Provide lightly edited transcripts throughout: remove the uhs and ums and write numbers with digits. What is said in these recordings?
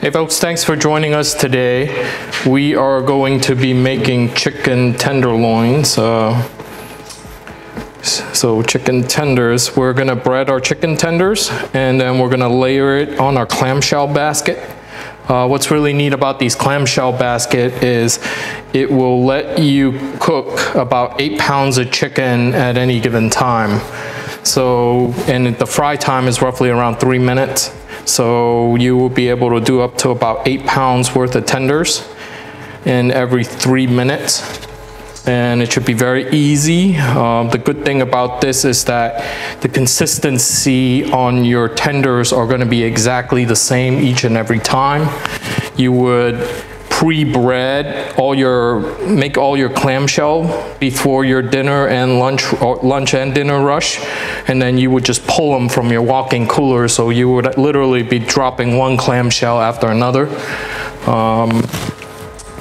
Hey folks, thanks for joining us today. We are going to be making chicken tenderloins. So chicken tenders, we're gonna bread our chicken tenders and then we're gonna layer it on our clamshell basket. What's really neat about these clamshell basket is it will let you cook about 8 pounds of chicken at any given time. So, and the fry time is roughly around 3 minutes. So you will be able to do up to about 8 pounds worth of tenders in every 3 minutes. And it should be very easy. The good thing about this is that the consistency on your tenders are going to be exactly the same each and every time. You would pre-bread make all your clamshell before your dinner and lunch and dinner rush, and then you would just pull them from your walk-in cooler, so you would literally be dropping one clamshell after another.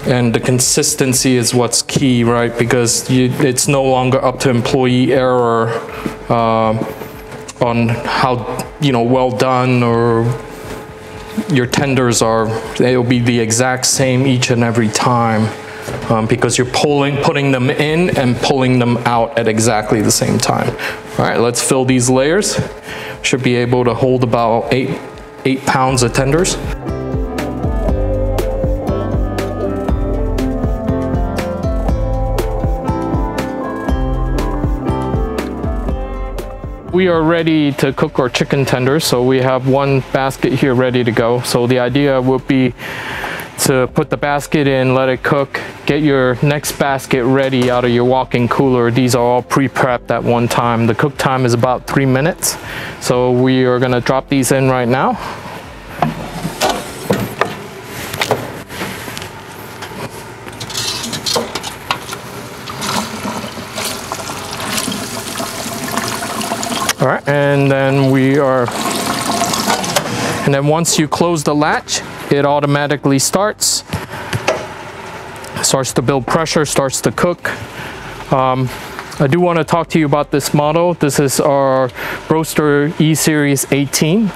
And the consistency is what's key, right? Because it's no longer up to employee error on how well done or your tenders are. They'll be the exact same each and every time because you're putting them in and pulling them out at exactly the same time. All right, let's fill these layers. Should be able to hold about 8 pounds of tenders. We are ready to cook our chicken tenders, so we have one basket here ready to go. So the idea would be to put the basket in, let it cook, get your next basket ready out of your walk-in cooler. These are all pre-prepped at one time. The cook time is about 3 minutes. So we are gonna drop these in right now. All right, and then once you close the latch, it automatically starts to build pressure, starts to cook. I do want to talk to you about this model. This is our Broaster E18G.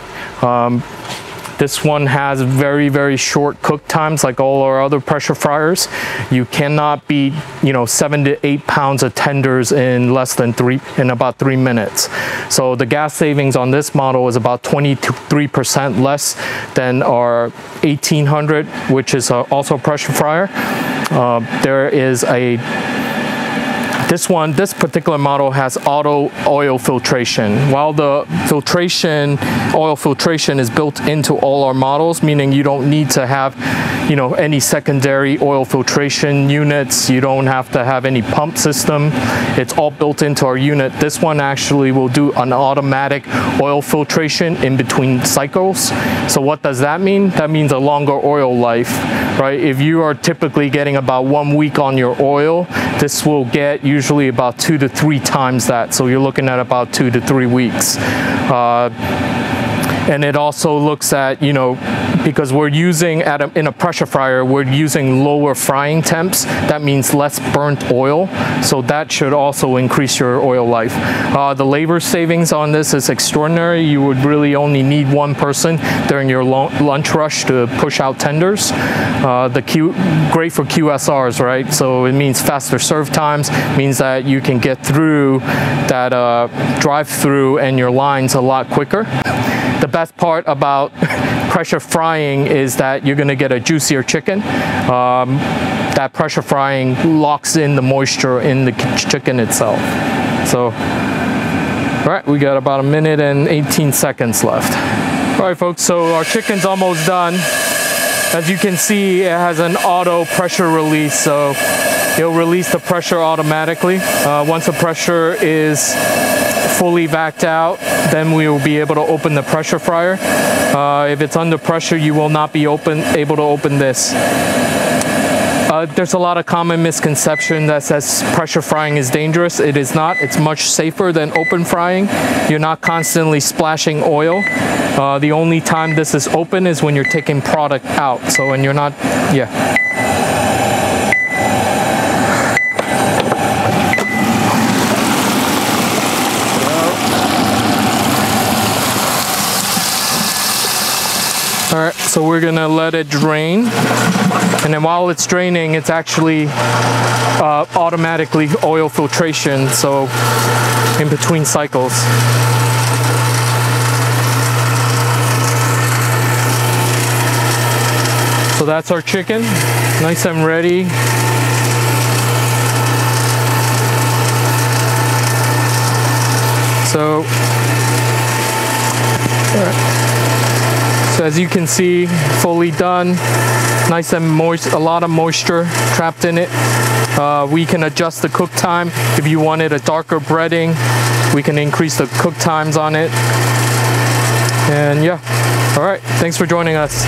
This one has very, very short cook times, like all our other pressure fryers. You cannot beat, 7 to 8 pounds of tenders in about 3 minutes. So the gas savings on this model is about 23% less than our 1800, which is also a pressure fryer. This particular model has auto oil filtration. While the oil filtration is built into all our models, meaning you don't need to have, any secondary oil filtration units. You don't have to have any pump system. It's all built into our unit. This one actually will do an automatic oil filtration in between cycles. So what does that mean? That means a longer oil life, right? If you are typically getting about 1 week on your oil, this will get usually about 2 to 3 times that. So you're looking at about 2 to 3 weeks. And it also looks at, because we're using in a pressure fryer, we're using lower frying temps. That means less burnt oil. So that should also increase your oil life. The labor savings on this is extraordinary. You would really only need one person during your lunch rush to push out tenders. Great for QSRs, right? So it means faster serve times, means that you can get through that drive-through and your lines a lot quicker. The best part about pressure frying is that you're going to get a juicier chicken. That pressure frying locks in the moisture in the chicken itself. So, all right, we got about 1 minute and 18 seconds left. All right, folks, so our chicken's almost done. As you can see, it has an auto pressure release, so it'll release the pressure automatically. Once the pressure is fully vacuumed out, then we will be able to open the pressure fryer. If it's under pressure, you will not be able to open this. There's a lot of common misconception that says pressure frying is dangerous. It is not. It's much safer than open frying. You're not constantly splashing oil. The only time this is open is when you're taking product out. So when you're not, yeah. All right. So we're gonna let it drain, and then while it's draining, it's actually automatically oil filtration, so in between cycles. So that's our chicken, nice and ready. So, so as you can see, fully done, nice and moist, a lot of moisture trapped in it. We can adjust the cook time. If you wanted a darker breading, we can increase the cook times on it. And yeah, all right, thanks for joining us.